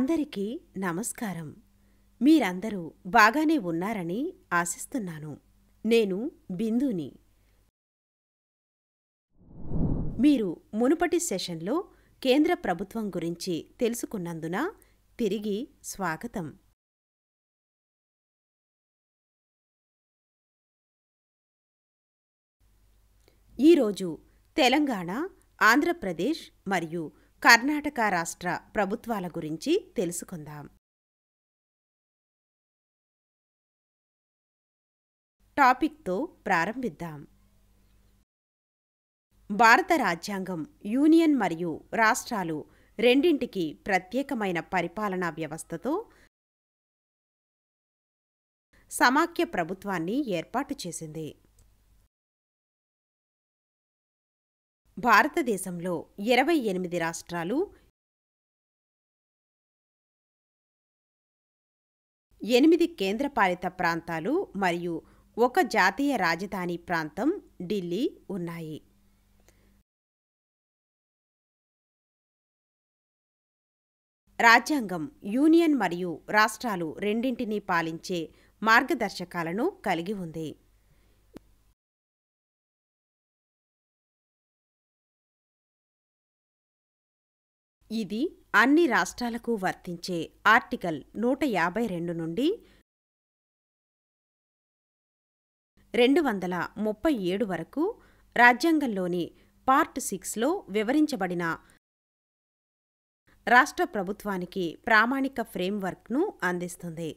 అందరికీ నమస్కారం. మీరందరూ బాగానే ఉన్నారని ఆశిస్తున్నాను. నేను బిందుని. మీరు మునుపటి సెషన్లో కేంద్ర ప్రభుత్వం గురించి తెలుసుకున్నందున తిరిగి స్వాగతం. ఈరోజు తెలంగాణ, ఆంధ్రప్రదేశ్ మరియు కర్ణాటక రాష్ట్ర ప్రభుత్వాల గురించి తెలుసుకుందాం. టాపిక్తో ప్రారంభిద్దాం. భారత రాజ్యాంగం యూనియన్ మరియు రాష్ట్రాలు రెండింటికి ప్రత్యేకమైన పరిపాలనా వ్యవస్థతో సమాఖ్య ప్రభుత్వాన్ని ఏర్పాటు చేసింది. భారతదేశంలో 28 రాష్ట్రాలు, 8 కేంద్రపాలిత ప్రాంతాలు మరియు ఒక జాతీయ రాజధాని ప్రాంతం ఢిల్లీ ఉన్నాయి. రాజ్యాంగం యూనియన్ మరియు రాష్ట్రాలు రెండింటినీ పాలించే మార్గదర్శకాలను కలిగి ఉంది. ఇది అన్ని రాష్ట్రాలకు వర్తించే ఆర్టికల్ 152 నుండి 237 వరకు రాజ్యాంగంలోని పార్ట్ 6లో వివరించబడిన రాష్ట్ర ప్రభుత్వానికి ప్రామాణిక ఫ్రేమ్వర్క్ను అందిస్తుంది.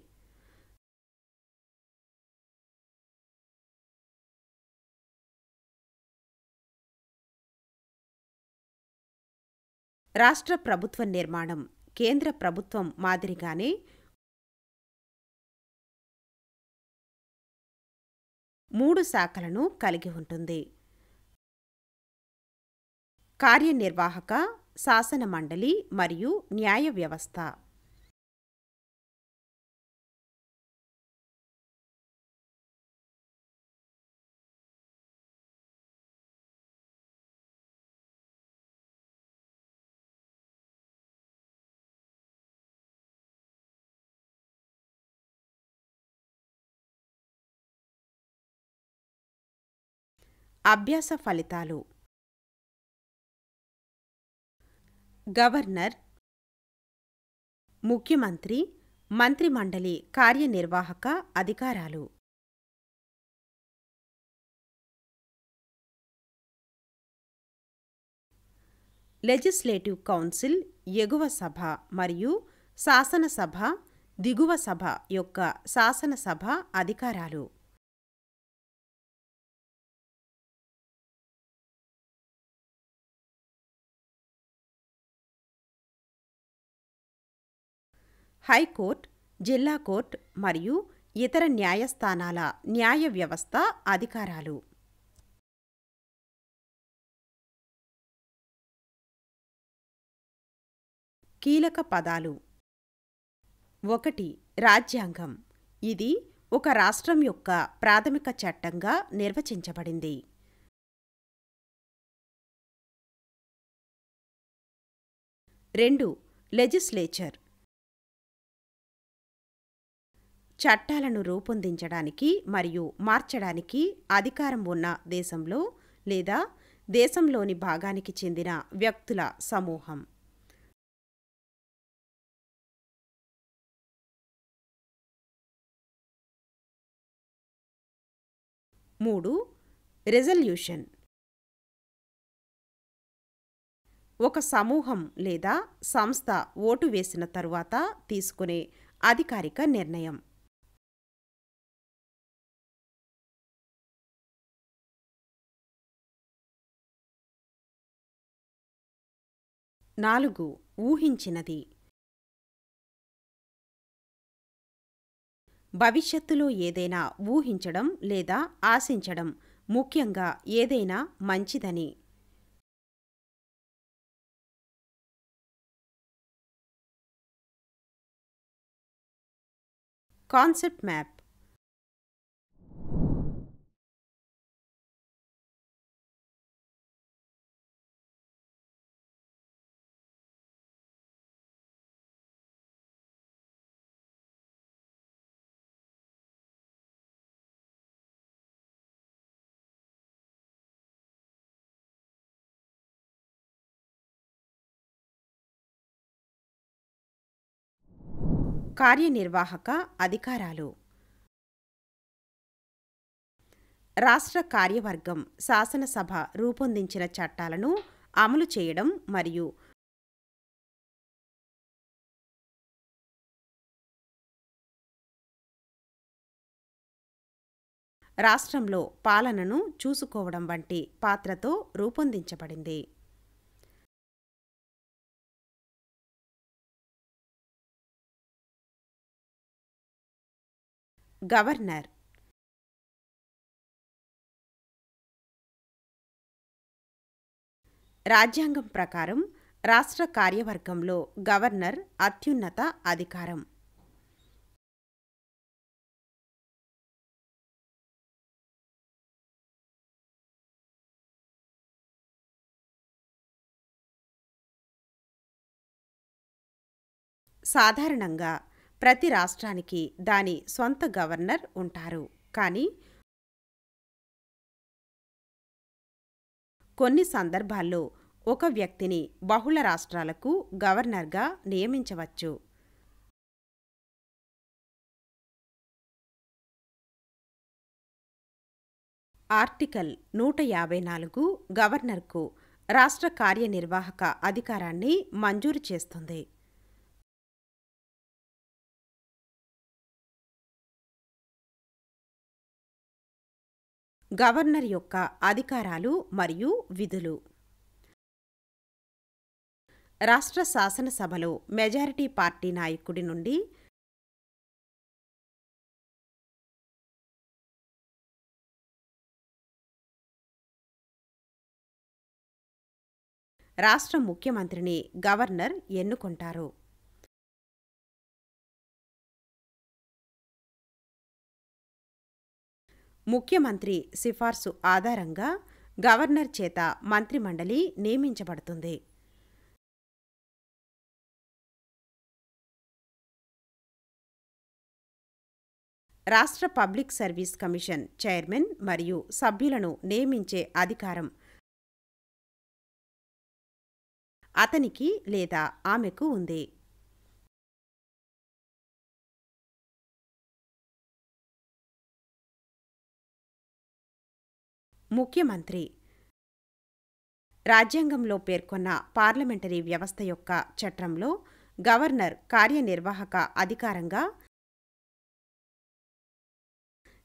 రాష్ట్ర ప్రభుత్వ నిర్మాణం కేంద్ర ప్రభుత్వం మాదిరిగానే 3 శాఖలను కలిగి ఉంటుంది: కార్యనిర్వాహక, శాసన మండలి మరియు న్యాయ వ్యవస్థ. అభ్యాస ఫలితాలు: గవర్నర్, ముఖ్యమంత్రి, మంత్రిమండలి కార్యనిర్వాహక అధికారాలు. లెజిస్లేటివ్ కౌన్సిల్ ఎగువ సభ మరియు శాసనసభ దిగువ సభ యొక్క శాసనసభ అధికారాలు. హైకోర్టు, జిల్లా కోర్టు మరియు ఇతర న్యాయస్థానాల న్యాయ వ్యవస్థ అధికారాలు. కీలక పదాలు: 1. రాజ్యాంగం. ఇది ఒక రాష్ట్రం యొక్క ప్రాథమిక చట్టంగా నిర్వచించబడింది. 2. లెజిస్లేచర్. చట్టాలను రూపొందించడానికి మరియు మార్చడానికి అధికారం ఉన్న దేశంలో లేదా దేశంలోని భాగానికి చెందిన వ్యక్తుల సమూహం. 3. రిజల్యూషన్. ఒక సమూహం లేదా సంస్థ ఓటు వేసిన తరువాత తీసుకునే అధికారిక నిర్ణయం. 4. ఊహించినది. భవిష్యత్తులో ఏదైనా ఊహించడం లేదా ఆశించడం, ముఖ్యంగా ఏదైనా మంచిదని. Concept map. కార్యనిర్వాహక అధికారాలు. రాష్ట్ర కార్యవర్గం శాసనసభ రూపొందించిన చట్టాలను అమలు చేయడం మరియు రాష్ట్రంలో పాలనను చూసుకోవడం వంటి పాత్రతో రూపొందించబడింది. గవర్నర్ రాజ్యాంగం ప్రకారం రాష్ట్ర కార్యవర్గంలో గవర్నర్ అత్యున్నత అధికారం. సాధారణంగా ప్రతి రాష్ట్రానికి దాని స్వంత గవర్నర్ ఉంటారు, కానీ కొన్ని సందర్భాల్లో ఒక వ్యక్తిని బహుళ రాష్ట్రాలకు గవర్నర్గా నియమించవచ్చు. ఆర్టికల్ 154 గవర్నర్కు రాష్ట్ర కార్యనిర్వాహక అధికారాన్ని మంజూరు చేస్తుంది. గవర్నర్ యొక్క అధికారాలు మరియు విధులు. రాష్ట్ర శాసనసభలో మెజారిటీ పార్టీ నాయకుడి నుండి రాష్ట్ర ముఖ్యమంత్రిని గవర్నర్ ఎన్నుకుంటారు. ముఖ్యమంత్రి సిఫార్సు ఆధారంగా గవర్నర్ చేత మంత్రిమండలి నియమించబడుతుంది. రాష్ట్ర పబ్లిక్ సర్వీస్ కమిషన్ చైర్మన్ మరియు సభ్యులను నియమించే అధికారం అతనికి లేదా ఆమెకు ఉంది. ముఖ్యమంత్రి రాజ్యాంగంలో పేర్కొన్న పార్లమెంటరీ వ్యవస్థ యొక్క చట్రంలో గవర్నర్ కార్యనిర్వాహక అధికారంగా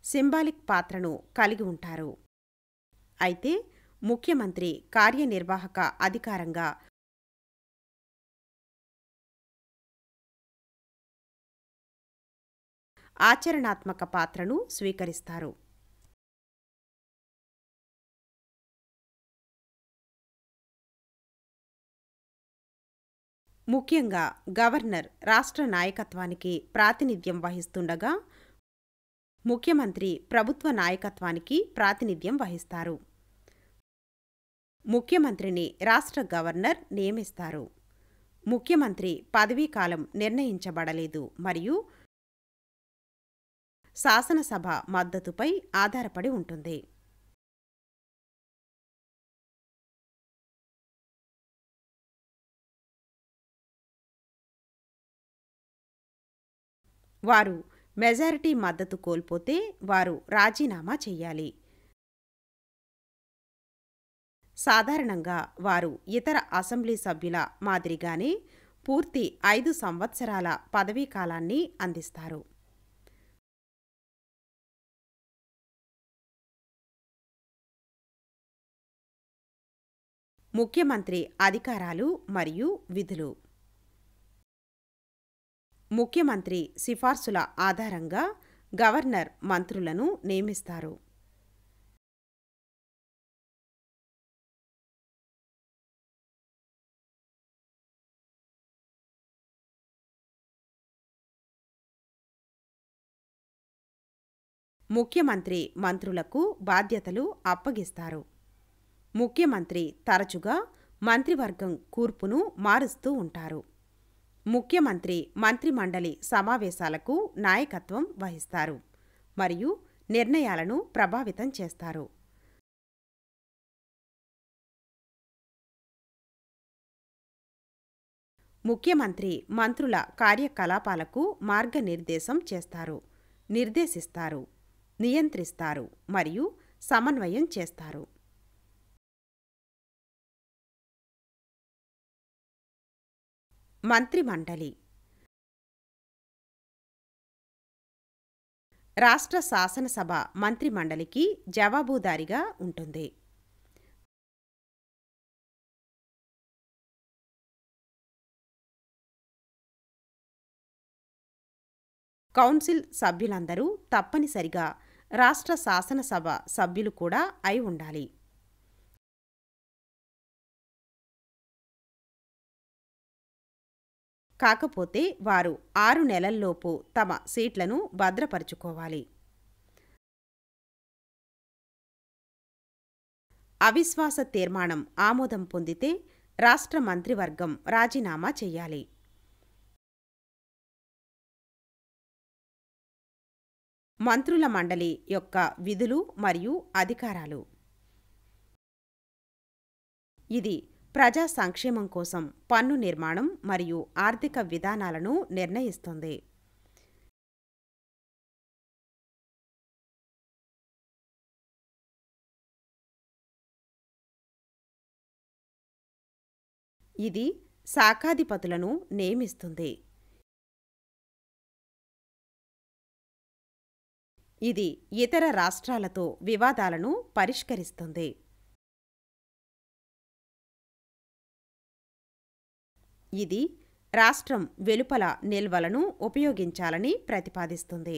సింబాలిక్ పాత్రను కలిగి ఉంటారు. అయితే ముఖ్యమంత్రి కార్యనిర్వాహక అధికారంగా ఆచరణాత్మక పాత్రను స్వీకరిస్తారు. ముఖ్యంగా గవర్నర్ రాష్ట్ర నాయకత్వానికి ప్రాతినిధ్యం వహిస్తుండగా ముఖ్యమంత్రి ప్రభుత్వ నాయకత్వానికి ప్రాతినిధ్యం వహిస్తారు. ముఖ్యమంత్రిని రాష్ట్ర గవర్నర్ నియమిస్తారు. ముఖ్యమంత్రి పదవీకాలం నిర్ణయించబడలేదు మరియు శాసనసభ మద్దతుపై ఆధారపడి ఉంటుంది. వారు మెజారిటీ మద్దతు కోల్పోతే వారు రాజీనామా చెయ్యాలి. సాధారణంగా వారు ఇతర అసెంబ్లీ సభ్యుల మాదిరిగానే పూర్తి 5 సంవత్సరాల పదవీకాలాన్ని అందిస్తారు. ముఖ్యమంత్రి అధికారాలు మరియు విధులు. ముఖ్యమంత్రి సిఫార్సుల ఆధారంగా గవర్నర్ మంత్రులను నియమిస్తారు. ముఖ్యమంత్రి మంత్రులకు బాధ్యతలు అప్పగిస్తారు. ముఖ్యమంత్రి తరచుగా మంత్రివర్గం కూర్పును మారుస్తూ ఉంటారు. ముఖ్యమంత్రి మంత్రిమండలి సమావేశాలకు నాయకత్వం వహిస్తారు మరియు నిర్ణయాలను ప్రభావితం చేస్తారు. ముఖ్యమంత్రి మంత్రుల కార్యకలాపాలకు మార్గనిర్దేశం చేస్తారు, నిర్దేశిస్తారు, నియంత్రిస్తారు మరియు సమన్వయం చేస్తారు. మంత్రిమండలి రాష్ట్ర శాసనసభ మంత్రిమండలికి జవాబుదారీగా ఉంటుంది. కౌన్సిల్ సభ్యులందరూ తప్పనిసరిగా రాష్ట్ర శాసనసభ సభ్యులు కూడా అయి ఉండాలి. కాకపోతే వారు 6 నెలల్లోపు తమ సీట్లను భద్రపరుచుకోవాలి. అవిశ్వాస తీర్మానం ఆమోదం పొందితే రాష్ట్ర మంత్రివర్గం రాజీనామా చెయ్యాలి. మంత్రుల మండలి యొక్క విధులు మరియు అధికారాలు. ఇది ప్రజా సంక్షేమం కోసం పన్ను నిర్మాణం మరియు ఆర్థిక విధానాలను నిర్ణయిస్తుంది. ఇది శాఖాధిపతులను నియమిస్తుంది. ఇది ఇతర రాష్ట్రాలతో వివాదాలను పరిష్కరిస్తుంది. ఇది రాష్ట్రం వెలుపల నిల్వలను ఉపయోగించాలని ప్రతిపాదిస్తుంది.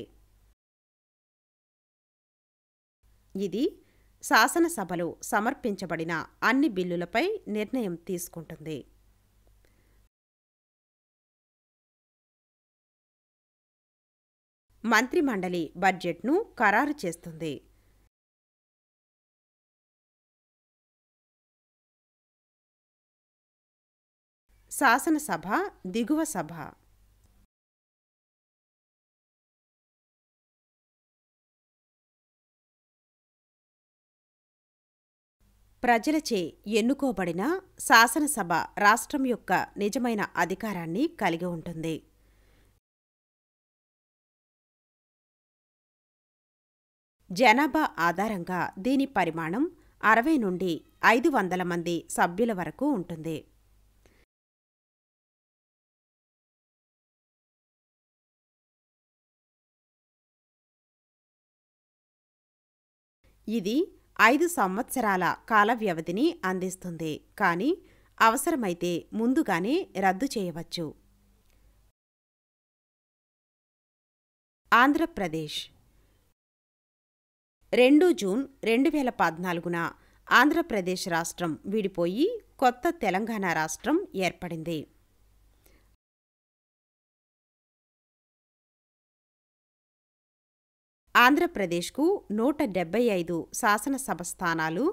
ఇది శాసనసభలో సమర్పించబడిన అన్ని బిల్లులపై నిర్ణయం తీసుకుంటుంది. మంత్రిమండలి బడ్జెట్ను ఖరారు చేస్తుంది. శాసనసభ దిగువ సభ. ప్రజలచే ఎన్నుకోబడిన శాసనసభ రాష్ట్రం యొక్క నిజమైన అధికారాన్ని కలిగి ఉంటుంది. జనాభా ఆధారంగా దీని పరిమాణం 60 నుండి 500 మంది సభ్యుల వరకు ఉంటుంది. ఇది 5 సంవత్సరాల కాల వ్యవధిని అందిస్తుంది, కానీ అవసరమైతే ముందుగానే రద్దు చేయవచ్చు. ఆంధ్రప్రదేశ్ 2 జూన్ 2014న ఆంధ్రప్రదేశ్ రాష్ట్రం విడిపోయి కొత్త తెలంగాణ రాష్ట్రం ఏర్పడింది. ఆంధ్రప్రదేశ్కు 175 శాసనసభ స్థానాలు,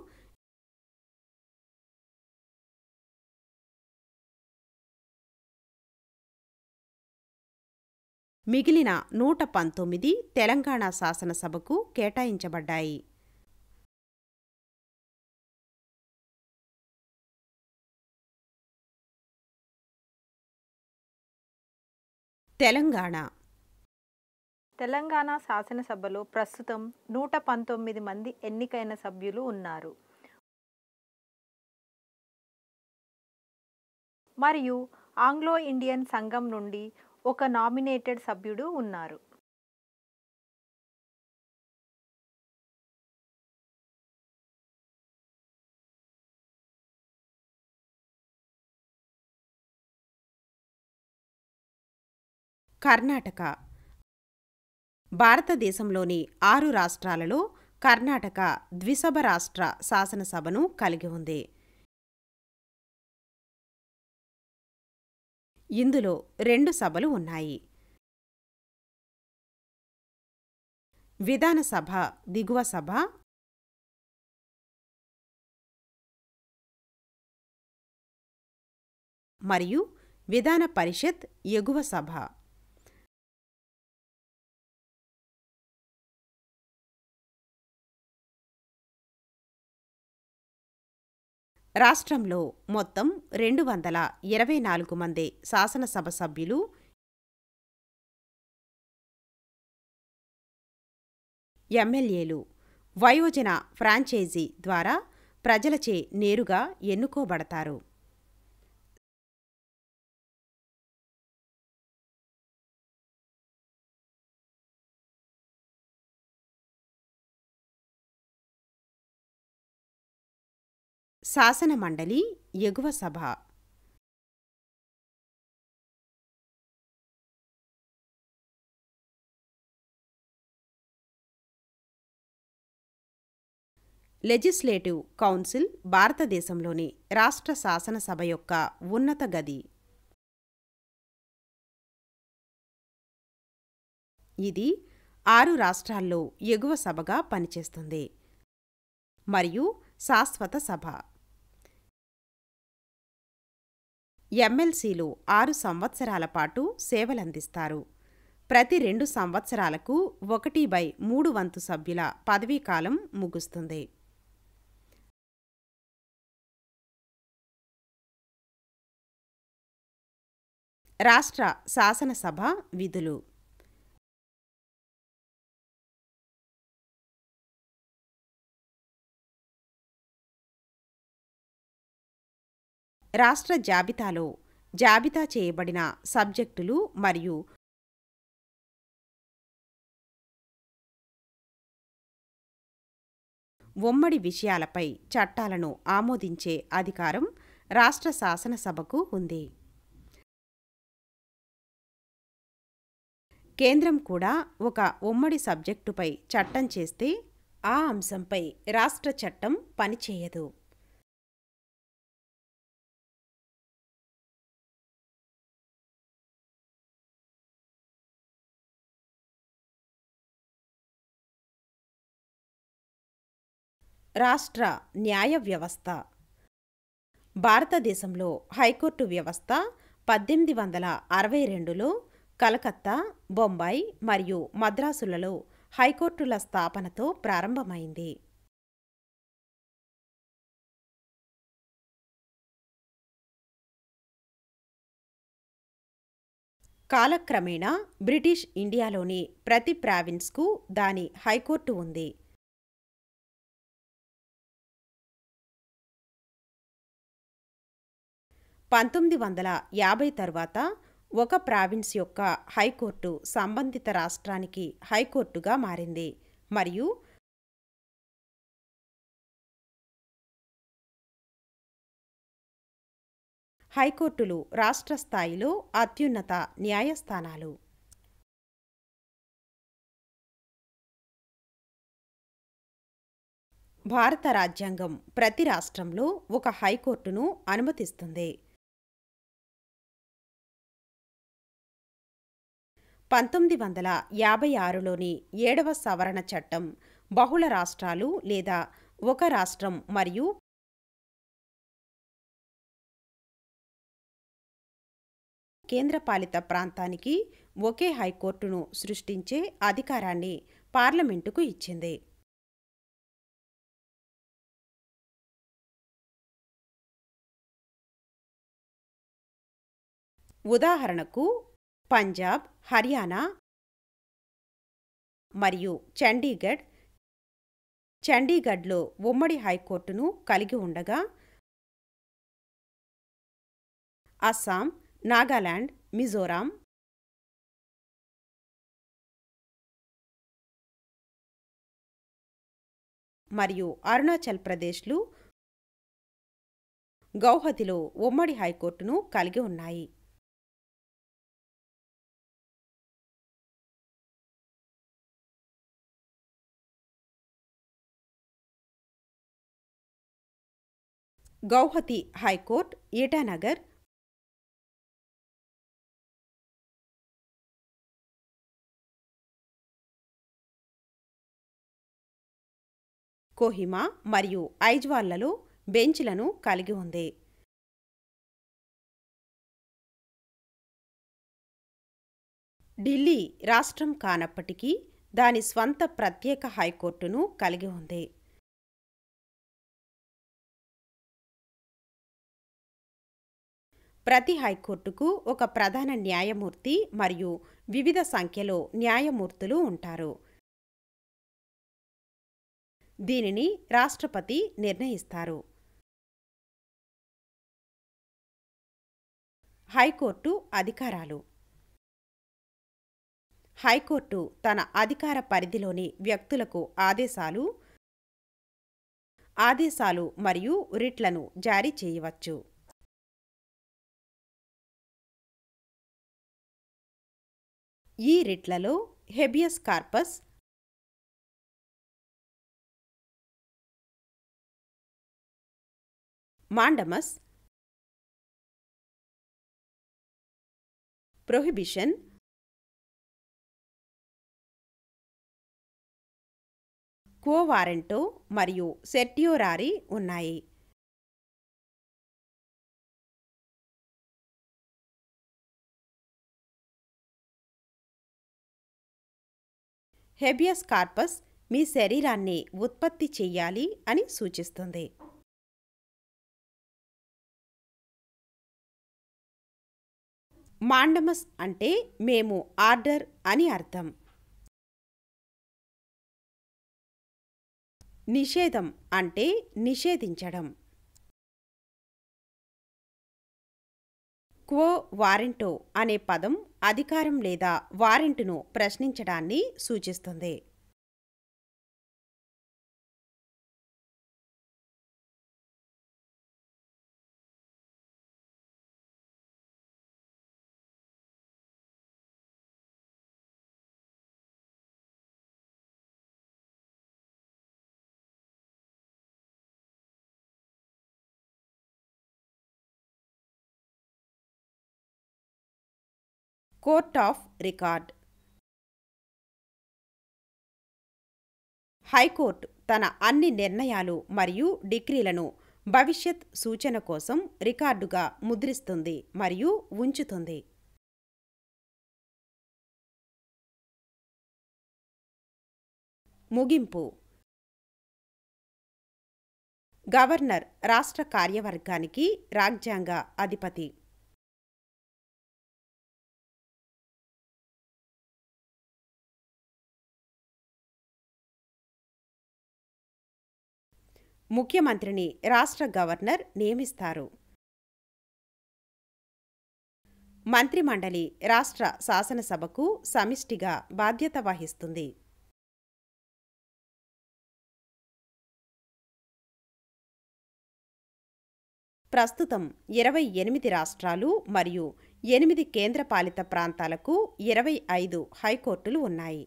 మిగిలిన 119 తెలంగాణ శాసనసభకు కేటాయించబడ్డాయి. తెలంగాణ శాసనసభలో ప్రస్తుతం 119 మంది ఎన్నికైన సభ్యులు ఉన్నారు మరియు ఆంగ్లో ఇండియన్ సంఘం నుండి ఒక నామినేటెడ్ సభ్యుడు ఉన్నారు. కర్ణాటక భారతదేశంలోని 6 రాష్ట్రాలలో కర్ణాటక ద్విసభ రాష్ట్ర శాసనసభను కలిగి ఉంది. ఇందులో 2 సభలు ఉన్నాయి. విధానసభ దిగువ సభ మరియు విధాన పరిషత్ ఎగువ సభ. రాష్ట్రంలో మొత్తం 224 మంది శాసనసభ సభ్యులు, ఎమ్మెల్యేలు వయోజన ఫ్రాంచైజీ ద్వారా ప్రజలచే నేరుగా ఎన్నుకోబడతారు. శాసనమండలి ఎగువ సభ. లెజిస్లేటివ్ కౌన్సిల్ భారతదేశంలోని రాష్ట్ర శాసనసభ యొక్క ఉన్నత గది. ఇది 6 రాష్ట్రాల్లో ఎగువ సభగా పనిచేస్తుంది మరియు శాశ్వత సభ. ఎమ్మెల్సీలు 6 సంవత్సరాల పాటు సేవలందిస్తారు. ప్రతి 2 సంవత్సరాలకు 1/3 వంతు సభ్యుల పదవీకాలం ముగుస్తుంది. రాష్ట్ర శాసనసభ విధులు. రాష్ట్ర జాబితాలో జాబితా చేయబడిన సబ్జెక్టులు మరియు ఉమ్మడి విషయాలపై చట్టాలను ఆమోదించే అధికారం రాష్ట్ర శాసనసభకు ఉంది. కేంద్రం కూడా ఒక ఉమ్మడి సబ్జెక్టుపై చట్టం చేస్తే ఆ అంశంపై రాష్ట్ర చట్టం పనిచేయదు. రాష్ట్ర న్యాయ వ్యవస్థ. భారతదేశంలో హైకోర్టు వ్యవస్థ 1862లో కలకత్తా, బొంబాయి మరియు మద్రాసులలో హైకోర్టుల స్థాపనతో ప్రారంభమైంది. కాలక్రమేణా బ్రిటిష్ ఇండియాలోని ప్రతి ప్రావిన్స్కు దాని హైకోర్టు ఉంది. 1950 తరువాత ఒక ప్రావిన్స్ యొక్క హైకోర్టు సంబంధిత రాష్ట్రానికి హైకోర్టుగా మారింది మరియు హైకోర్టులు రాష్ట్ర స్థాయిలో అత్యున్నత న్యాయస్థానాలు. భారత రాజ్యాంగం ప్రతి రాష్ట్రంలో ఒక హైకోర్టును అనుమతిస్తుంది. 1956లోని 7వ సవరణ చట్టం బహుళ రాష్ట్రాలు లేదా ఒక రాష్ట్రం మరియు కేంద్రపాలిత ప్రాంతానికి ఒకే హైకోర్టును సృష్టించే అధికారాన్ని పార్లమెంటుకు ఇచ్చింది. ఉదాహరణకు పంజాబ్, హర్యానా మరియు చండీగఢ్లో ఉమ్మడి హైకోర్టును కలిగి ఉండగా అస్సాం, నాగాలాండ్, మిజోరాం మరియు అరుణాచల్ ప్రదేశ్లు గౌహతిలో ఉమ్మడి హైకోర్టును కలిగి ఉన్నాయి. గౌహతి హైకోర్టు ఈటానగర్, కోహిమా మరియు ఐజ్వాల్లలో బెంచ్లను కలిగి ఉంది. ఢిల్లీ రాష్ట్రం కానప్పటికీ దాని స్వంత ప్రత్యేక హైకోర్టును కలిగి ఉంది. ప్రతి హైకోర్టుకు ఒక ప్రధాన న్యాయమూర్తి మరియు వివిధ సంఖ్యలో న్యాయమూర్తులు ఉంటారు. దీనిని రాష్ట్రపతి నిర్ణయిస్తారు. హైకోర్టు అధికారాలు. హైకోర్టు తన అధికార పరిధిలోని వ్యక్తులకు ఆదేశాలు మరియు రిట్లను జారీ చేయవచ్చు. ఈ రిట్లలో habeas corpus, mandamus, prohibition, quo warranto మరియు సెర్టియోరారీ ఉన్నాయి. హెబియస్ కార్పస్ మీ శరీరాన్ని ఉత్పత్తి చెయ్యాలి అని సూచిస్తుంది. మాండమస్ అంటే మేము ఆర్డర్ అని అర్థం. నిషేధం అంటే నిషేధించడం. క్వో వారెంటో అనే పదం అధికారం లేదా వారెంటును ప్రశ్నించడాన్ని సూచిస్తుంది. Court of record. హైకోర్టు తన అన్ని నిర్ణయాలు మరియు డిక్రీలను భవిష్యత్ సూచన కోసం రికార్డుగా ముద్రిస్తుంది మరియు ఉంచుతుంది. ముగింపు. గవర్నర్ రాష్ట్ర కార్యవర్గానికి రాజ్యాంగ అధిపతి. ముఖ్యమంత్రిని రాష్ట్ర గవర్నర్ నియమిస్తారు. మంత్రిమండలి రాష్ట్ర శాసనసభకు సమిష్టిగా బాధ్యత వహిస్తుంది. ప్రస్తుతం 28 రాష్ట్రాలు మరియు 8 కేంద్రపాలిత ప్రాంతాలకు 25 హైకోర్టులు ఉన్నాయి.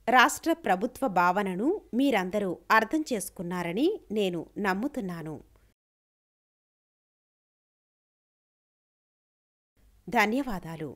రాష్ట్ర ప్రభుత్వ భావనను మీరందరూ అర్థం చేసుకున్నారని నేను నమ్ముతున్నాను. ధన్యవాదాలు.